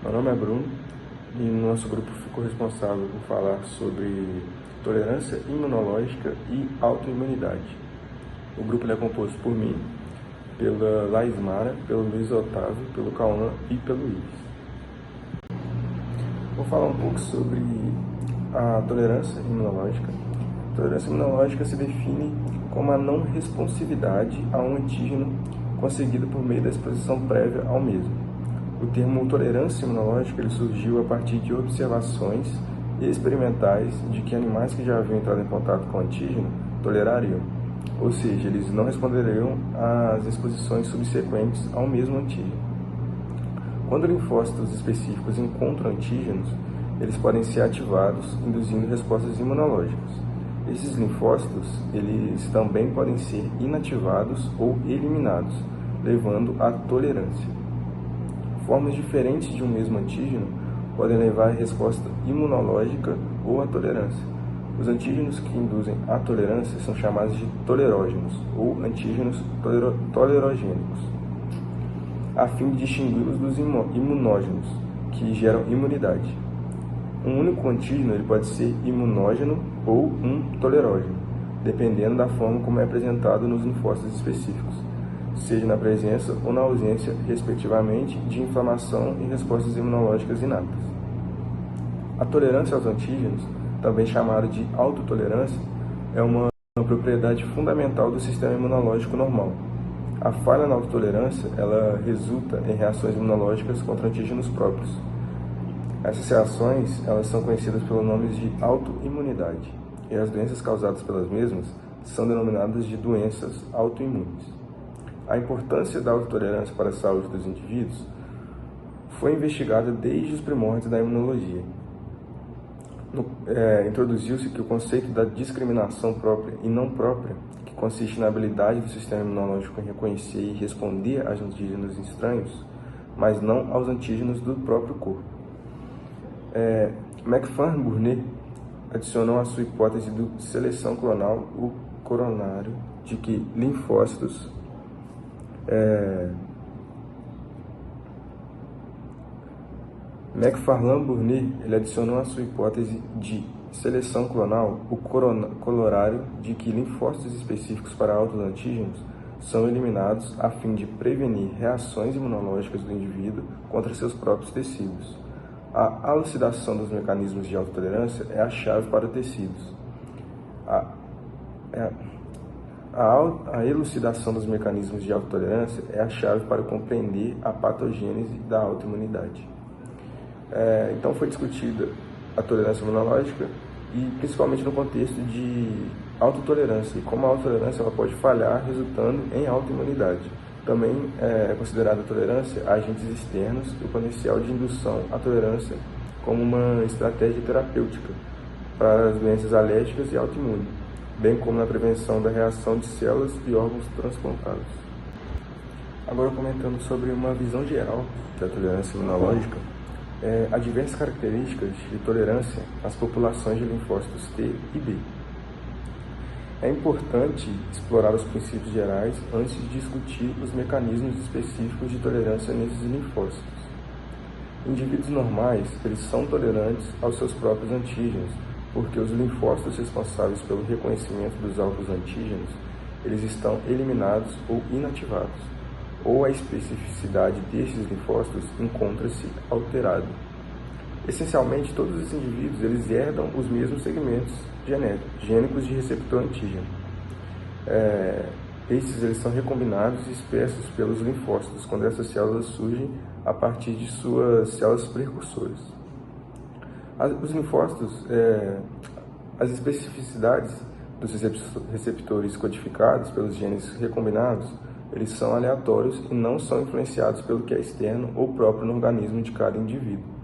Meu nome é Bruno e no nosso grupo ficou responsável por falar sobre tolerância imunológica e autoimunidade. O grupo é composto por mim, pela Laís Mara, pelo Luiz Otávio, pelo Cauã e pelo Ives. Vou falar um pouco sobre a tolerância imunológica. A tolerância imunológica se define como a não responsividade a um antígeno conseguida por meio da exposição prévia ao mesmo. O termo tolerância imunológica ele surgiu a partir de observações experimentais de que animais que já haviam entrado em contato com o antígeno tolerariam, ou seja, eles não responderiam às exposições subsequentes ao mesmo antígeno. Quando linfócitos específicos encontram antígenos, eles podem ser ativados, induzindo respostas imunológicas. Esses linfócitos, eles também podem ser inativados ou eliminados, levando à tolerância. Formas diferentes de um mesmo antígeno podem levar à resposta imunológica ou à tolerância. Os antígenos que induzem a tolerância são chamados de tolerógenos ou antígenos tolerogênicos, a fim de distingui-los dos imunógenos, que geram imunidade. Um único antígeno ele pode ser imunógeno ou um tolerógeno, dependendo da forma como é apresentado nos linfócitos específicos, seja na presença ou na ausência, respectivamente, de inflamação e respostas imunológicas inatas. A tolerância aos antígenos, também chamada de autotolerância, é uma propriedade fundamental do sistema imunológico normal. A falha na autotolerância, ela resulta em reações imunológicas contra antígenos próprios. Essas reações, elas são conhecidas pelos nomes de autoimunidade, e as doenças causadas pelas mesmas são denominadas de doenças autoimunes. A importância da autotolerância para a saúde dos indivíduos foi investigada desde os primórdios da imunologia. Introduziu-se que o conceito da discriminação própria e não própria, que consiste na habilidade do sistema imunológico em reconhecer e responder a antígenos estranhos, mas não aos antígenos do próprio corpo. McFarlane-Burnet adicionou à sua hipótese de seleção clonal o coronário de que linfócitos McFarlane-Burnet adicionou à sua hipótese de seleção clonal o corolário de que linfócitos específicos para autoantígenos são eliminados a fim de prevenir reações imunológicas do indivíduo contra seus próprios tecidos. A elucidação dos mecanismos de autotolerância é a chave para tecidos. A elucidação dos mecanismos de autotolerância é a chave para compreender a patogênese da autoimunidade. Então foi discutida a tolerância imunológica e principalmente no contexto de autotolerância e como a autotolerância ela pode falhar resultando em autoimunidade. Também é considerada a tolerância a agentes externos e o potencial de indução à tolerância como uma estratégia terapêutica para as doenças alérgicas e autoimunes, bem como na prevenção da reação de células e órgãos transplantados. Agora comentando sobre uma visão geral da tolerância imunológica, há diversas características de tolerância às populações de linfócitos T e B. É importante explorar os princípios gerais antes de discutir os mecanismos específicos de tolerância nesses linfócitos. Indivíduos normais, eles são tolerantes aos seus próprios antígenos, porque os linfócitos responsáveis pelo reconhecimento dos autoantígenos, eles estão eliminados ou inativados, ou a especificidade destes linfócitos encontra-se alterada. Essencialmente, todos os indivíduos eles herdam os mesmos segmentos gênicos de receptor antígeno. Estes eles são recombinados e expressos pelos linfócitos quando essas células surgem a partir de suas células precursoras. Os linfócitos, as especificidades dos receptores codificados pelos genes recombinados, eles são aleatórios e não são influenciados pelo que é externo ou próprio no organismo de cada indivíduo.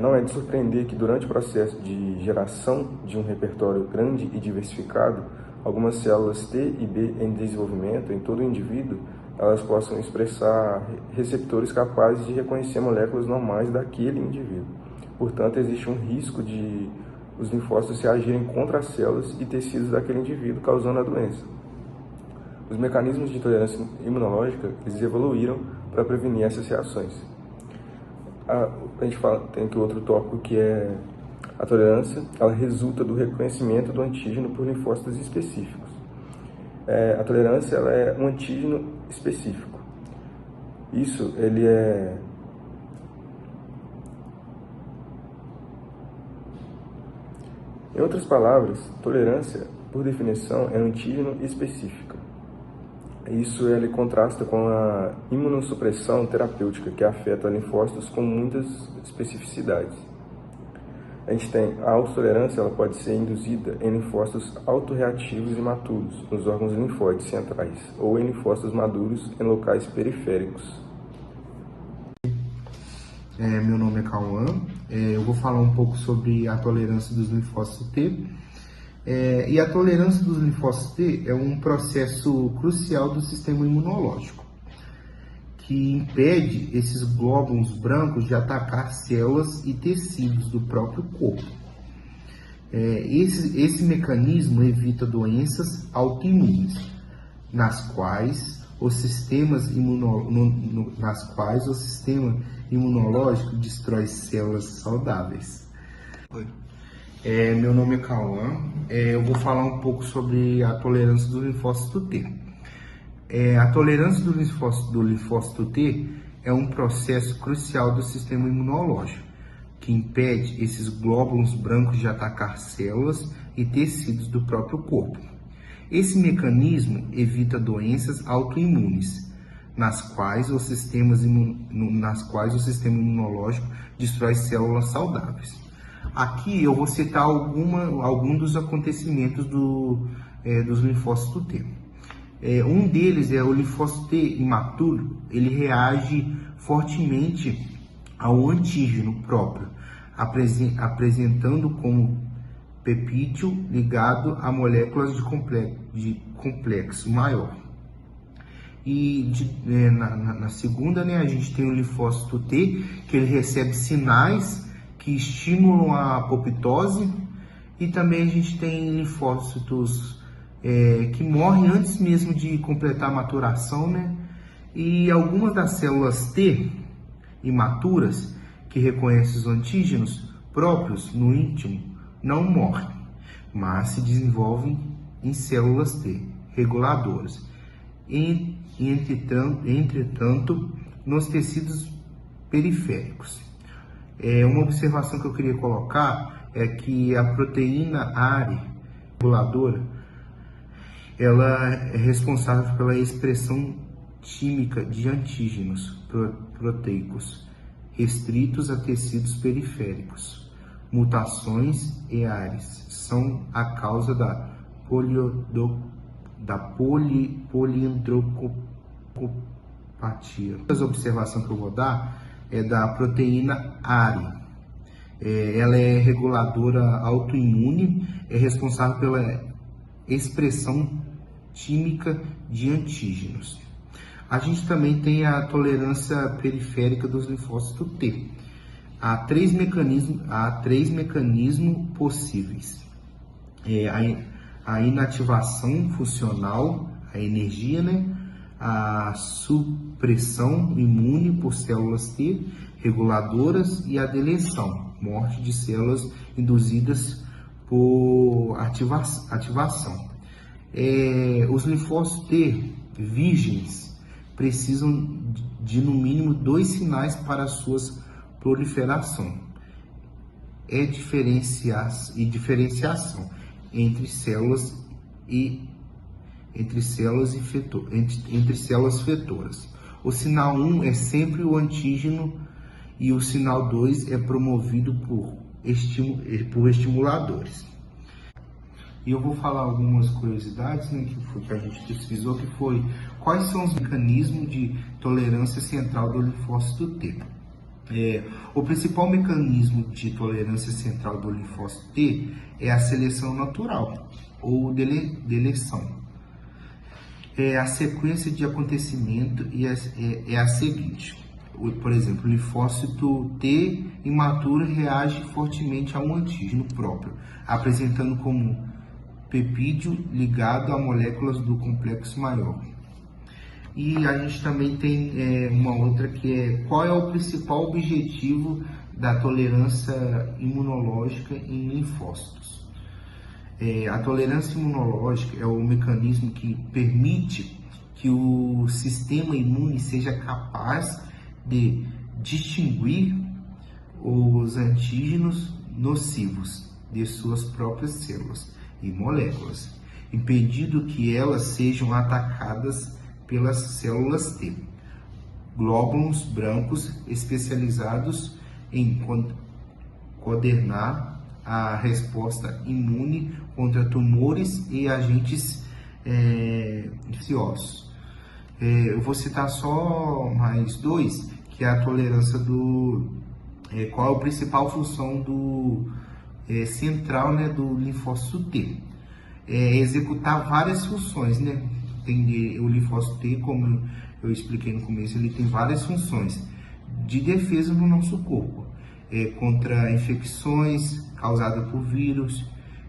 Não é de surpreender que durante o processo de geração de um repertório grande e diversificado, algumas células T e B em desenvolvimento em todo o indivíduo, elas possam expressar receptores capazes de reconhecer moléculas normais daquele indivíduo. Portanto, existe um risco de os linfócitos reagirem contra as células e tecidos daquele indivíduo, causando a doença. Os mecanismos de tolerância imunológica eles evoluíram para prevenir essas reações. A gente tem aqui outro tópico que é a tolerância. Ela resulta do reconhecimento do antígeno por linfócitos específicos. A tolerância ela é um antígeno específico. Isso ele é Em outras palavras, tolerância, por definição, é um antígeno específico. Isso ele contrasta com a imunossupressão terapêutica, que afeta linfócitos com muitas especificidades. A gente tem a autotolerância, ela pode ser induzida em linfócitos autorreativos e maturos, nos órgãos linfóides centrais, ou em linfócitos maduros em locais periféricos. Meu nome é Cauã, eu vou falar um pouco sobre a tolerância dos linfócitos T. E a tolerância dos linfócitos T é um processo crucial do sistema imunológico, que impede esses glóbulos brancos de atacar células e tecidos do próprio corpo. Esse mecanismo evita doenças autoimunes, nas quais o sistema imunológico destrói células saudáveis. Meu nome é Cauã, eu vou falar um pouco sobre a tolerância do linfócito T. A tolerância do linfócito T é um processo crucial do sistema imunológico, que impede esses glóbulos brancos de atacar células e tecidos do próprio corpo. Esse mecanismo evita doenças autoimunes, nas quais o sistema imunológico destrói células saudáveis. Aqui eu vou citar alguns dos acontecimentos dos linfócitos T. Um deles é o linfócito T imaturo. Ele reage fortemente ao antígeno próprio, apresentando como peptídeo ligado a moléculas de complexo maior. E na segunda, a gente tem o linfócito T, que ele recebe sinais que estimulam a apoptose, e também a gente tem linfócitos que morrem antes mesmo de completar a maturação, E algumas das células T imaturas, que reconhecem os antígenos próprios no íntimo, não morrem, mas se desenvolvem em células T reguladoras. Entretanto, nos tecidos periféricos. Uma observação que eu queria colocar é que a proteína ARE reguladora, ela é responsável pela expressão química de antígenos proteicos restritos a tecidos periféricos. Mutações e ARES são a causa da poliandrocopatia. A observação que eu vou dar é da proteína ARE. Ela é reguladora autoimune, é responsável pela expressão química de antígenos. A gente também tem a tolerância periférica dos linfócitos T. Há três mecanismos possíveis. A inativação funcional, a energia, a supressão imune por células T reguladoras e a deleção, morte de células induzidas por ativação. Os linfócitos T virgens precisam de no mínimo 2 sinais para suas proliferação e diferenciação entre células fetoras. O sinal 1 é sempre o antígeno e o sinal 2 é promovido por estimuladores. E eu vou falar algumas curiosidades que a gente pesquisou, que foi quais são os mecanismos de tolerância central do linfócito T. O principal mecanismo de tolerância central do linfócito T é a seleção natural ou deleção. A sequência de acontecimento é a seguinte. Por exemplo, o linfócito T imaturo reage fortemente a um antígeno próprio, apresentando como peptídeo ligado a moléculas do complexo maior. E a gente também tem uma outra que é qual é o principal objetivo da tolerância imunológica em linfócitos. A tolerância imunológica é o mecanismo que permite que o sistema imune seja capaz de distinguir os antígenos nocivos de suas próprias células e moléculas, impedindo que elas sejam atacadas pelas células T, glóbulos brancos especializados em coordenar a resposta imune contra tumores e agentes infecciosos. Eu vou citar só mais dois, que é a tolerância qual é a principal função central, né, do linfócito T? Executar várias funções, né? Tem o linfócito T, como eu expliquei no começo, ele tem várias funções de defesa no nosso corpo, contra infecções causadas por vírus,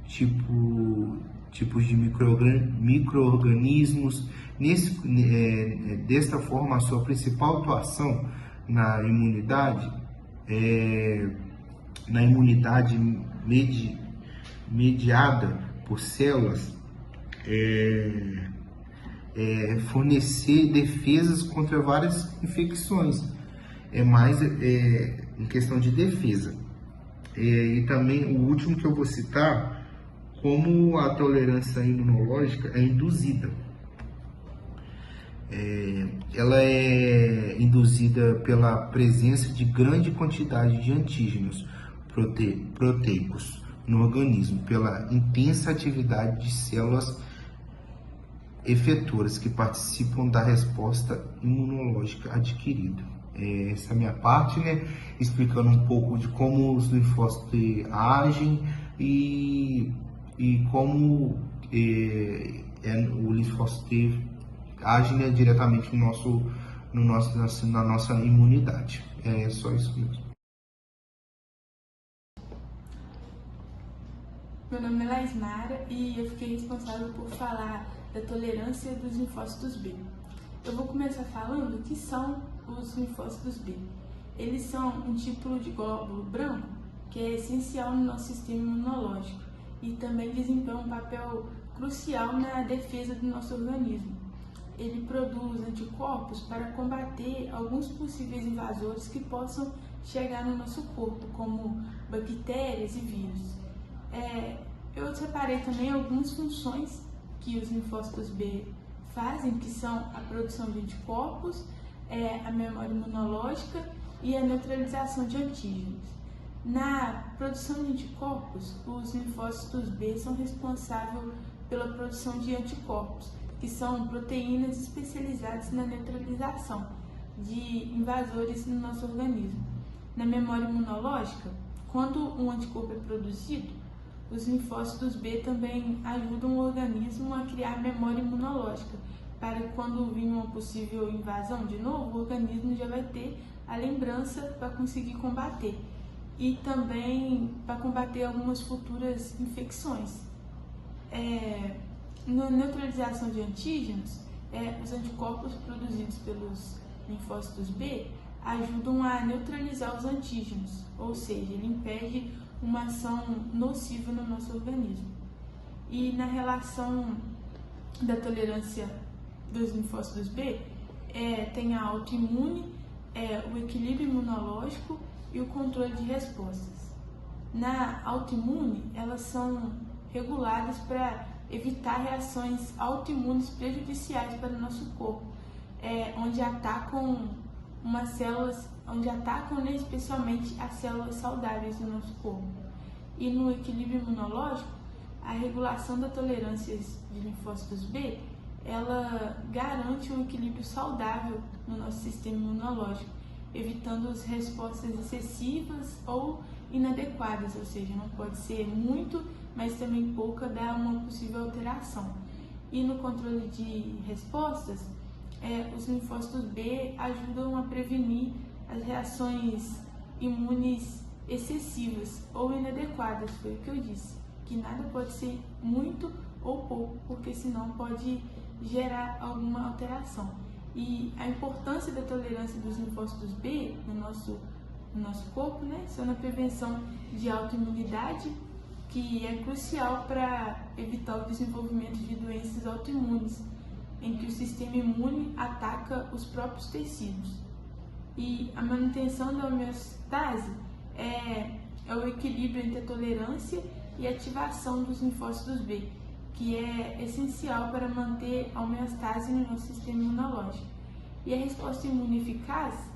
tipos de micro-organismos. Desta forma, a sua principal atuação na imunidade mediada por células fornecer defesas contra várias infecções, mais em questão de defesa. E também o último que eu vou citar, como a tolerância imunológica é induzida. Ela é induzida pela presença de grande quantidade de antígenos proteicos no organismo, pela intensa atividade de células efetoras que participam da resposta imunológica adquirida. Essa é a minha parte, né? Explicando um pouco de como os linfócitos agem e como o linfócito T age, né, diretamente na nossa imunidade. É só isso mesmo. Meu nome é Laismara e eu fiquei responsável por falar da tolerância dos linfócitos B. Eu vou começar falando o que são os linfócitos B. Eles são um tipo de glóbulo branco que é essencial no nosso sistema imunológico e também desempenha um papel crucial na defesa do nosso organismo. Ele produz anticorpos para combater alguns possíveis invasores que possam chegar no nosso corpo, como bactérias e vírus. Eu separei também algumas funções que os linfócitos B fazem, que são a produção de anticorpos, a memória imunológica e a neutralização de antígenos. Na produção de anticorpos, os linfócitos B são responsáveis pela produção de anticorpos, que são proteínas especializadas na neutralização de invasores no nosso organismo. Na memória imunológica, quando um anticorpo é produzido, os linfócitos B também ajudam o organismo a criar memória imunológica, para que quando vir uma possível invasão de novo, o organismo já vai ter a lembrança para conseguir combater. E também para combater algumas futuras infecções. Na neutralização de antígenos, os anticorpos produzidos pelos linfócitos B ajudam a neutralizar os antígenos, ou seja, ele impede uma ação nociva no nosso organismo. E na relação da tolerância dos linfócitos B, tem a autoimune, o equilíbrio imunológico e o controle de respostas. Na autoimune, elas são reguladas para evitar reações autoimunes prejudiciais para o nosso corpo, onde atacam né, especialmente as células saudáveis do nosso corpo. E no equilíbrio imunológico, a regulação da tolerância de linfócitos B, ela garante um equilíbrio saudável no nosso sistema imunológico, evitando as respostas excessivas ou inadequadas, ou seja, não pode ser muito, mas também pouca, dá uma possível alteração. E no controle de respostas, os linfócitos B ajudam a prevenir as reações imunes excessivas ou inadequadas, foi o que eu disse, que nada pode ser muito ou pouco, porque senão pode gerar alguma alteração. E a importância da tolerância dos linfócitos B no nosso corpo, né, são na prevenção de autoimunidade, que é crucial para evitar o desenvolvimento de doenças autoimunes, em que o sistema imune ataca os próprios tecidos. E a manutenção da homeostase é o equilíbrio entre a tolerância e a ativação dos linfócitos B, que é essencial para manter a homeostase no nosso sistema imunológico. E a resposta imune eficaz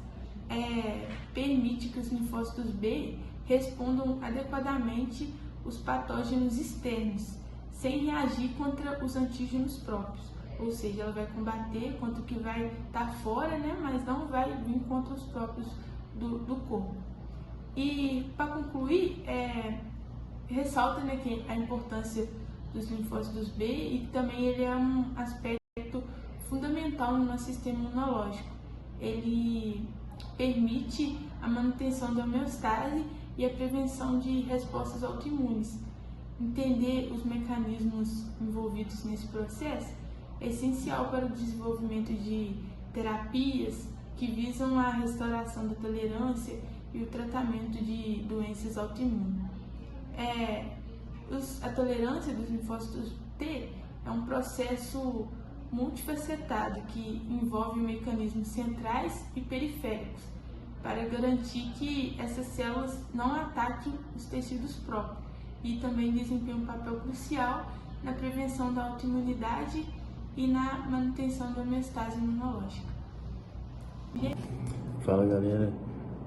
permite que os linfócitos B respondam adequadamente os patógenos externos, sem reagir contra os antígenos próprios. Ou seja, ela vai combater contra o que vai estar fora, né, mas não vai vir contra os próprios do corpo. E, para concluir, ressalta, né, que a importância dos linfócitos B e também ele é um aspecto fundamental no nosso sistema imunológico. Ele permite a manutenção da homeostase e a prevenção de respostas autoimunes. Entender os mecanismos envolvidos nesse processo é essencial para o desenvolvimento de terapias que visam a restauração da tolerância e o tratamento de doenças autoimunes. A tolerância dos linfócitos T é um processo multifacetado que envolve mecanismos centrais e periféricos para garantir que essas células não ataquem os tecidos próprios e também desempenham um papel crucial na prevenção da autoimunidade e na manutenção da homeostase imunológica. Fala galera,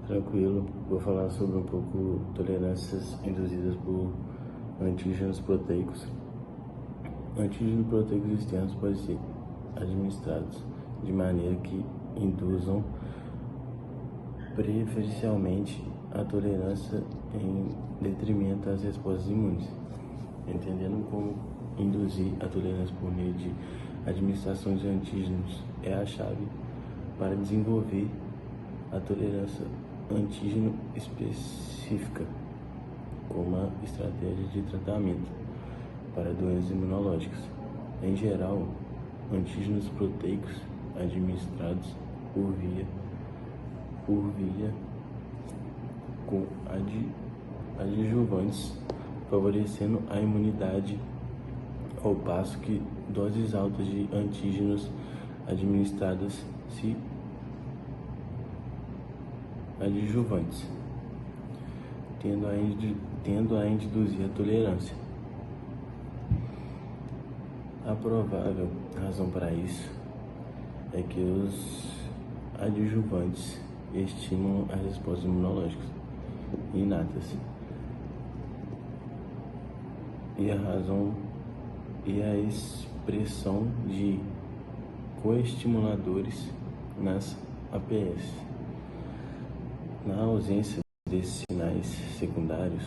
tranquilo, vou falar sobre um pouco tolerâncias induzidas por antígenos proteicos. Antígenos proteicos externos podem ser administrados de maneira que induzam preferencialmente a tolerância em detrimento das respostas imunes. Entendendo como induzir a tolerância por meio de administração de antígenos é a chave para desenvolver a tolerância antígeno específica como uma estratégia de tratamento para doenças imunológicas. Em geral, antígenos proteicos administrados por via com adjuvantes, favorecendo a imunidade, ao passo que doses altas de antígenos administradas se adjuvantes, tendo a induzir a tolerância. A provável razão para isso é que os adjuvantes estimulam as respostas imunológicas inatas e a expressão de coestimuladores nas APS. Na ausência desses sinais secundários,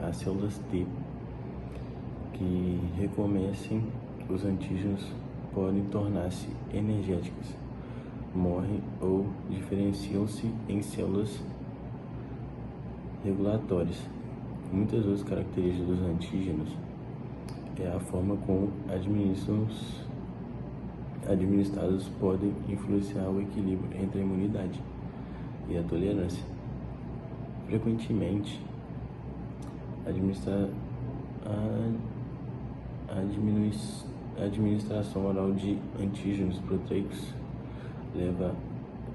as células T que reconhecem os antígenos podem tornar-se energéticas, morrem ou diferenciam-se em células regulatórias. Muitas outras características dos antígenos é a forma como administrados podem influenciar o equilíbrio entre a imunidade e a tolerância. Frequentemente, a administração oral de antígenos proteicos leva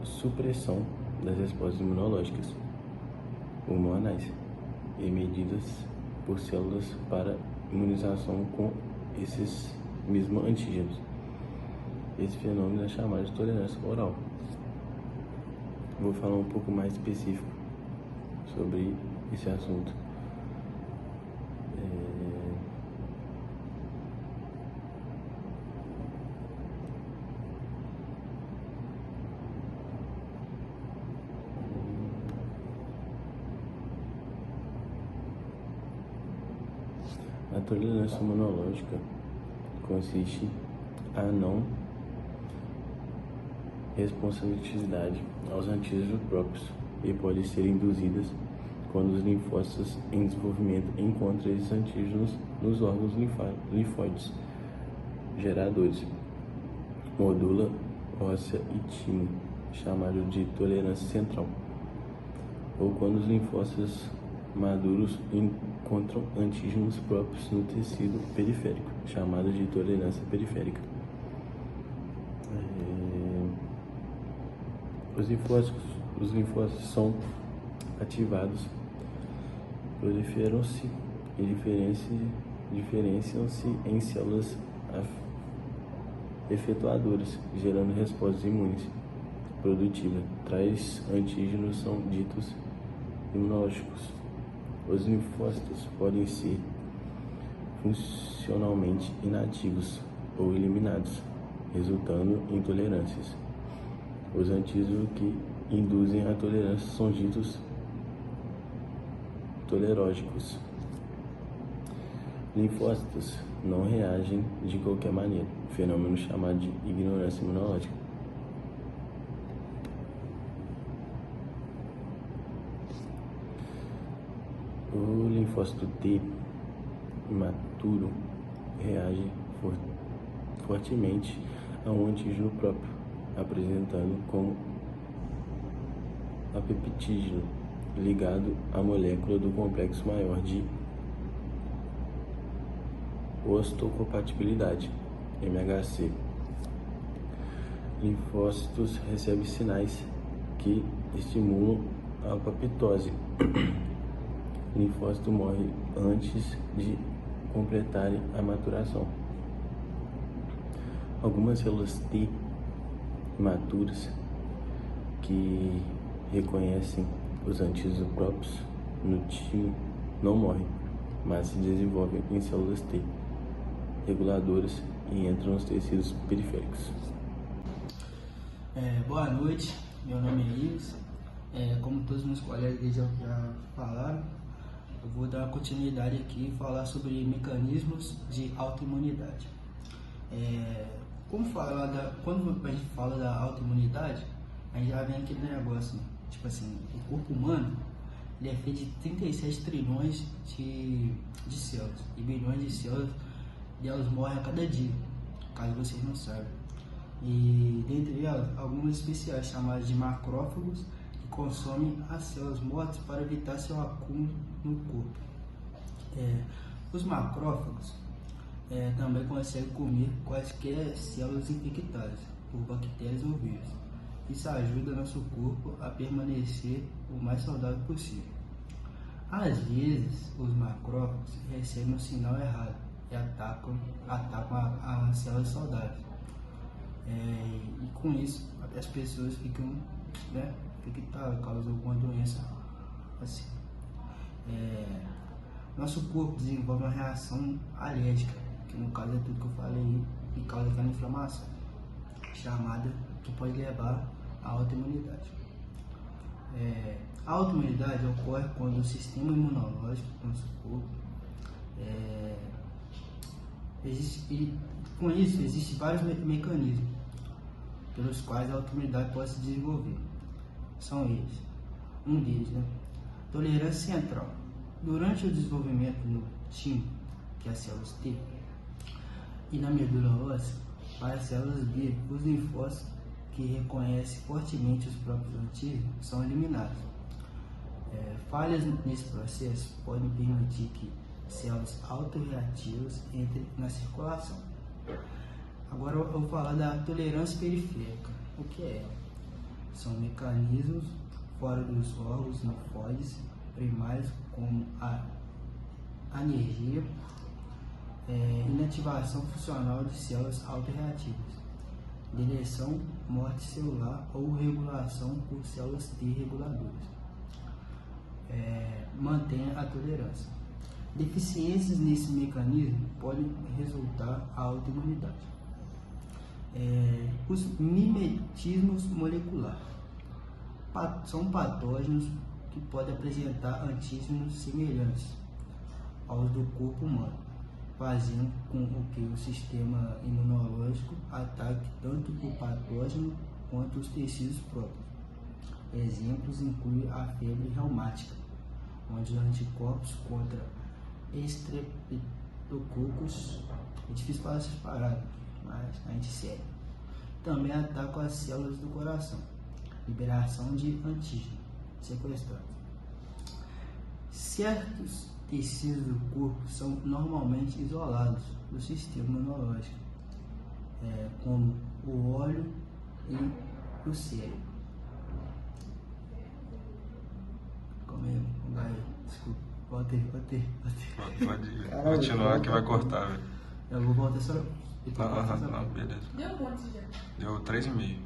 à supressão das respostas imunológicas hormonais emitidas por células para imunização com esses mesmos antígenos. Esse fenômeno é chamado de tolerância oral. Vou falar um pouco mais específico sobre esse assunto. A tolerância imunológica consiste a não responsabilidade aos antígenos próprios e pode ser induzidas quando os linfócitos em desenvolvimento encontram esses antígenos nos órgãos linfóides geradores. medula óssea e timo, chamado de tolerância central, ou quando os linfócitos maduros encontram antígenos próprios no tecido periférico, chamado de tolerância periférica. Os linfócitos são ativados, proliferam-se e diferenciam-se em células efetuadoras, gerando respostas imunes produtivas. Tais antígenos são ditos imunológicos. Os linfócitos podem ser funcionalmente inativos ou eliminados, resultando em tolerâncias. Os antígenos que induzem a tolerância são ditos tolerógicos. Linfócitos não reagem de qualquer maneira, fenômeno chamado de ignorância imunológica. O linfócito T imaturo reage fortemente a um antígeno próprio, apresentando como apoptígeno ligado à molécula do complexo maior de osteocompatibilidade, MHC. Linfócitos recebem sinais que estimulam a apoptose. O linfócito morre antes de completarem a maturação. Algumas células T imaturas que reconhecem os antígenos próprios no timo não morrem, mas se desenvolvem em células T reguladoras e entram nos tecidos periféricos. Boa noite, meu nome é Ives. Como todos meus colegas já falaram, eu vou dar continuidade aqui e falar sobre mecanismos de autoimunidade. Quando a gente fala da autoimunidade, a gente já vem aquele negócio, né? Tipo assim, o corpo humano ele é feito de 37 trilhões de células e bilhões de células, e elas morrem a cada dia, caso vocês não saibam. E dentre elas, algumas especiais chamadas de macrófagos, que consomem as células mortas para evitar seu acúmulo no corpo. Os macrófagos também conseguem comer quaisquer células infectadas por bactérias ou vírus. Isso ajuda nosso corpo a permanecer o mais saudável possível. Às vezes, os macrófagos recebem um sinal errado e atacam as células saudáveis. E com isso, as pessoas ficam infectadas, causam alguma doença assim. Nosso corpo desenvolve uma reação alérgica, que no caso é tudo que eu falei, e causa aquela inflamação, que pode levar à autoimunidade. A autoimunidade ocorre quando o sistema imunológico do nosso corpo com isso existem vários mecanismos pelos quais a autoimunidade pode se desenvolver. São eles. Um deles, tolerância central. Durante o desenvolvimento no timo, que é as células T, e na medula óssea, para as células B, os linfócitos que reconhecem fortemente os próprios antígenos são eliminados. Falhas nesse processo podem permitir que células autorreativas entrem na circulação. Agora eu vou falar da tolerância periférica. O que é ela? São mecanismos fora dos órgãos linfóides primários, como a anergia, inativação funcional de células autorreativas, deleção, morte celular ou regulação por células T reguladoras. Mantenha a tolerância. Deficiências nesse mecanismo podem resultar a autoimunidade. Os mimetismos moleculares são patógenos que podem apresentar antígenos semelhantes aos do corpo humano, fazendo com que o sistema imunológico ataque tanto o patógeno quanto os tecidos próprios. Exemplos incluem a febre reumática, onde os anticorpos contra estreptococos, é difícil falar essas paradas, mas a gente segue. também atacam as células do coração. Liberação de antígeno sequestrado. Certos tecidos do corpo são normalmente isolados do sistema imunológico, como o olho e o cérebro. Como é? Vai, desculpa. Volta aí. Pode continuar que vai cortar, velho. Eu vou voltar só. Não, beleza. Deu quanto já? Deu 3,5.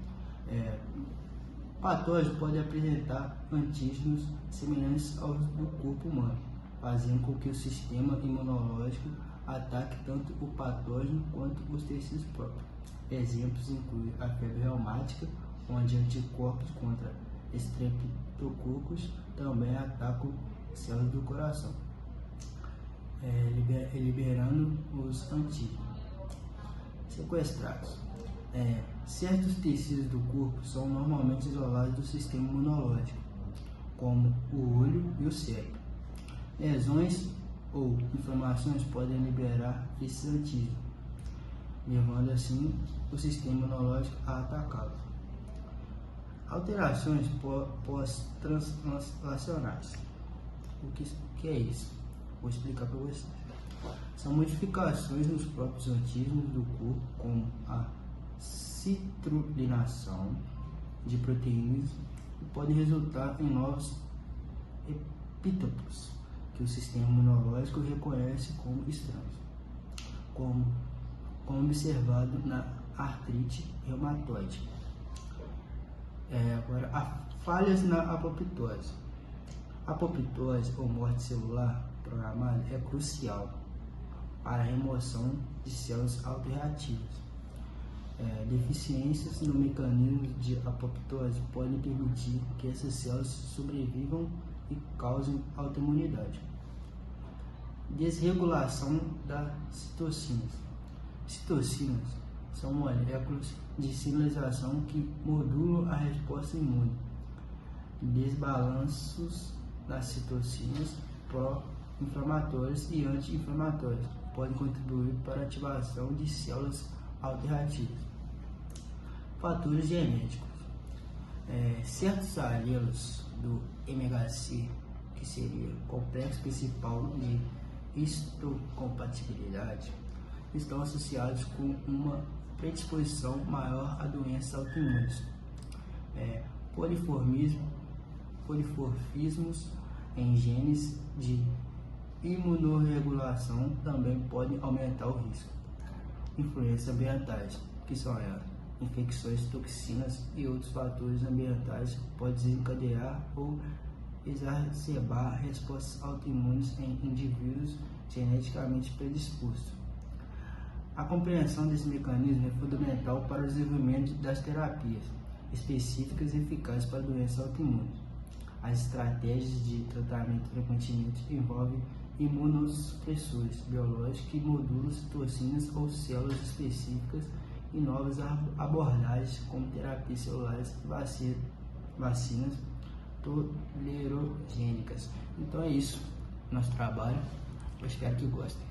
Patógeno pode apresentar antígenos semelhantes aos do corpo humano, fazendo com que o sistema imunológico ataque tanto o patógeno quanto os tecidos próprios. Exemplos incluem a febre reumática, onde anticorpos contra estreptococos também atacam células do coração, liberando os antígenos sequestrados. Certos tecidos do corpo são normalmente isolados do sistema imunológico, como o olho e o cérebro. Lesões ou inflamações podem liberar esses antígenos, levando assim o sistema imunológico a atacá-lo. Alterações pós-translacionais. O que é isso? Vou explicar para vocês. São modificações nos próprios antígenos do corpo, como a citrulinação de proteínas, que podem resultar em novos epítopos que o sistema imunológico reconhece como estranhos, como observado na artrite reumatoide. Agora, falhas na apoptose. A apoptose ou morte celular programada é crucial para a remoção de células autorreativas. Deficiências no mecanismo de apoptose podem permitir que essas células sobrevivam e causem autoimunidade. Desregulação das citocinas. Citocinas são moléculas de sinalização que modulam a resposta imune. Desbalanços das citocinas pró-inflamatórias e anti-inflamatórias podem contribuir para a ativação de células autorreativas. Fatores genéticos. Certos alelos do MHC, que seria o complexo principal de histocompatibilidade, estão associados com uma predisposição maior a doenças autoimunes. Polimorfismos em genes de imunorregulação também podem aumentar o risco. Influências ambientais, que são infecções, toxinas e outros fatores ambientais podem desencadear ou exacerbar respostas autoimunes em indivíduos geneticamente predispostos. A compreensão desse mecanismo é fundamental para o desenvolvimento das terapias específicas e eficazes para doenças autoimunes. As estratégias de tratamento frequentemente envolvem imunossupressores biológicos que modulam citocinas ou células específicas e novas abordagens como terapias celulares e vacinas tolerogênicas. Então é isso, nosso trabalho. Eu espero que gostem.